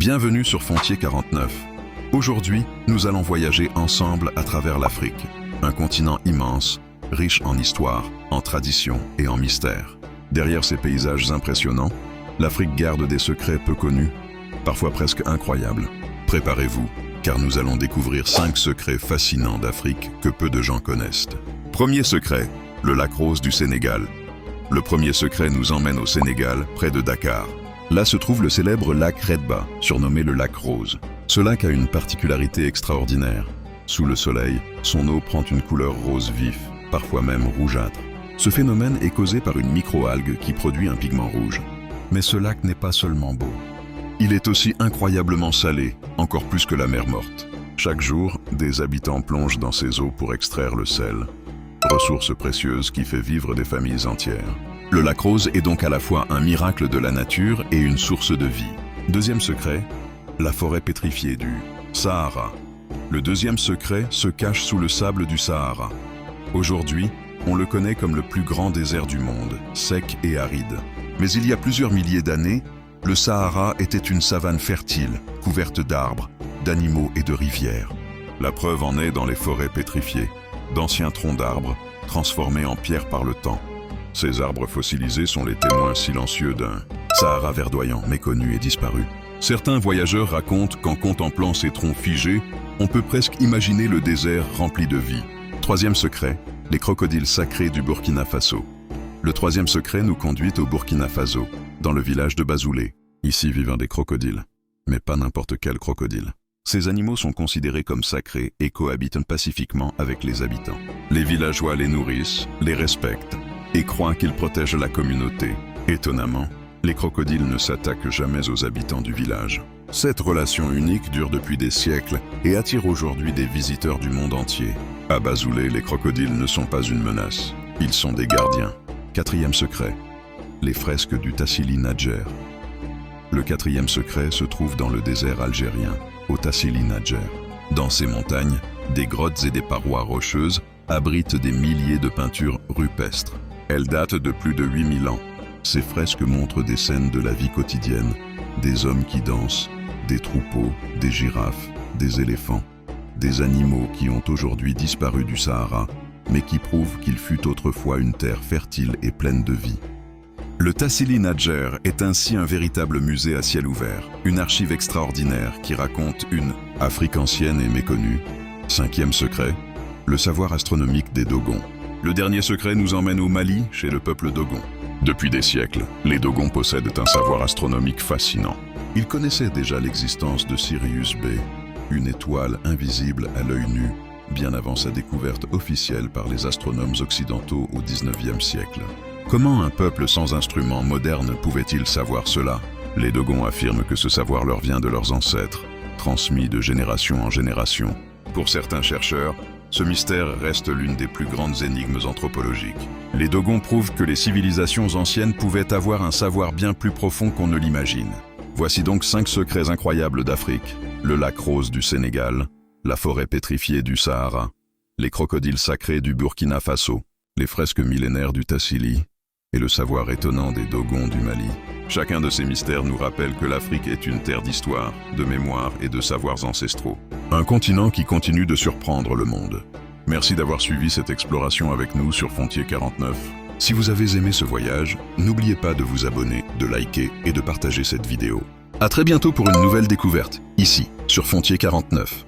Bienvenue sur Fontier 49. Aujourd'hui, nous allons voyager ensemble à travers l'Afrique, un continent immense, riche en histoire, en traditions et en mystères. Derrière ces paysages impressionnants, l'Afrique garde des secrets peu connus, parfois presque incroyables. Préparez-vous, car nous allons découvrir 5 secrets fascinants d'Afrique que peu de gens connaissent. Premier secret, le lac Rose du Sénégal. Le premier secret nous emmène au Sénégal, près de Dakar. Là se trouve le célèbre lac Redba, surnommé le lac Rose. Ce lac a une particularité extraordinaire. Sous le soleil, son eau prend une couleur rose vif, parfois même rougeâtre. Ce phénomène est causé par une microalgue qui produit un pigment rouge. Mais ce lac n'est pas seulement beau. Il est aussi incroyablement salé, encore plus que la mer morte. Chaque jour, des habitants plongent dans ses eaux pour extraire le sel, ressource précieuse qui fait vivre des familles entières. Le lac Rose est donc à la fois un miracle de la nature et une source de vie. Deuxième secret, la forêt pétrifiée du Sahara. Le deuxième secret se cache sous le sable du Sahara. Aujourd'hui, on le connaît comme le plus grand désert du monde, sec et aride. Mais il y a plusieurs milliers d'années, le Sahara était une savane fertile, couverte d'arbres, d'animaux et de rivières. La preuve en est dans les forêts pétrifiées, d'anciens troncs d'arbres, transformés en pierre par le temps. Ces arbres fossilisés sont les témoins silencieux d'un Sahara verdoyant, méconnu et disparu. Certains voyageurs racontent qu'en contemplant ces troncs figés, on peut presque imaginer le désert rempli de vie. Troisième secret, les crocodiles sacrés du Burkina Faso. Le troisième secret nous conduit au Burkina Faso, dans le village de Bazoulé. Ici vivent des crocodiles, mais pas n'importe quel crocodile. Ces animaux sont considérés comme sacrés et cohabitent pacifiquement avec les habitants. Les villageois les nourrissent, les respectent et croient qu'ils protègent la communauté. Étonnamment, les crocodiles ne s'attaquent jamais aux habitants du village. Cette relation unique dure depuis des siècles et attire aujourd'hui des visiteurs du monde entier. À Bazoulé, les crocodiles ne sont pas une menace, ils sont des gardiens. Quatrième secret, les fresques du Tassili Nadjer. Le quatrième secret se trouve dans le désert algérien, au Tassili Nadjer. Dans ces montagnes, des grottes et des parois rocheuses abritent des milliers de peintures rupestres. Elles datent de plus de 8000 ans. Ces fresques montrent des scènes de la vie quotidienne, des hommes qui dansent, des troupeaux, des girafes, des éléphants, des animaux qui ont aujourd'hui disparu du Sahara, mais qui prouvent qu'il fut autrefois une terre fertile et pleine de vie. Le Tassili Nadjer est ainsi un véritable musée à ciel ouvert, une archive extraordinaire qui raconte une Afrique ancienne et méconnue. Cinquième secret, le savoir astronomique des Dogons. Le dernier secret nous emmène au Mali, chez le peuple Dogon. Depuis des siècles, les Dogons possèdent un savoir astronomique fascinant. Ils connaissaient déjà l'existence de Sirius B, une étoile invisible à l'œil nu, bien avant sa découverte officielle par les astronomes occidentaux au XIXe siècle. Comment un peuple sans instruments modernes pouvait-il savoir cela? Les Dogons affirment que ce savoir leur vient de leurs ancêtres, transmis de génération en génération. Pour certains chercheurs, ce mystère reste l'une des plus grandes énigmes anthropologiques. Les Dogons prouvent que les civilisations anciennes pouvaient avoir un savoir bien plus profond qu'on ne l'imagine. Voici donc 5 secrets incroyables d'Afrique. Le lac Rose du Sénégal, la forêt pétrifiée du Sahara, les crocodiles sacrés du Burkina Faso, les fresques millénaires du Tassili et le savoir étonnant des Dogons du Mali. Chacun de ces mystères nous rappelle que l'Afrique est une terre d'histoire, de mémoire et de savoirs ancestraux. Un continent qui continue de surprendre le monde. Merci d'avoir suivi cette exploration avec nous sur Fontier 49. Si vous avez aimé ce voyage, n'oubliez pas de vous abonner, de liker et de partager cette vidéo. À très bientôt pour une nouvelle découverte, ici, sur Fontier 49.